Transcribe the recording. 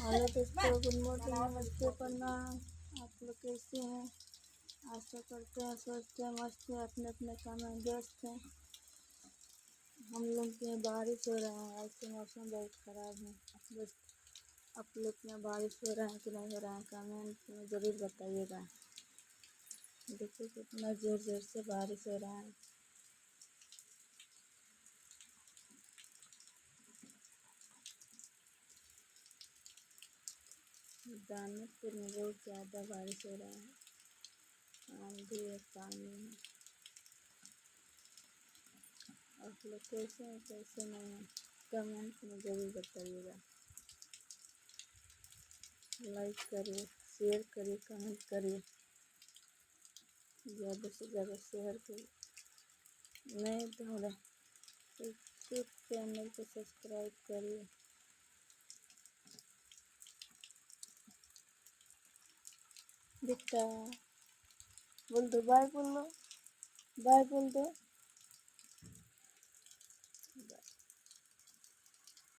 Hello दोस्तों, good morning, नमस्ते, प्रणाम। आप लोग कैसे हैं? आशा करते हैं, सोचते हैं, मस्त हैं, अपने अपने काम में व्यस्त हैं। हम लोग के यहाँ बारिश हो रहा है। आज के मौसम बहुत ख़राब है। बस आप लोग के यहाँ बारिश हो रहा है कि नहीं हो रहा है, कमेंट में ज़रूर बताइएगा। देखिए कितना ज़ोर ज़ोर से बारिश हो रहा है। दानापुर में बहुत ज़्यादा बारिश हो रहा है, आंधी है, पानी है। आप लोग कैसे हैं, कैसे नहीं हैं, कमेंट में ज़रूर बताइएगा। लाइक करिए, शेयर करिए, कमेंट करिए, ज़्यादा से ज़्यादा शेयर करिए। नहीं तो हमारा यूट्यूब चैनल को सब्सक्राइब करिए। दिखता है, बोल दो, बाय बोल दो, बाय बोल दो।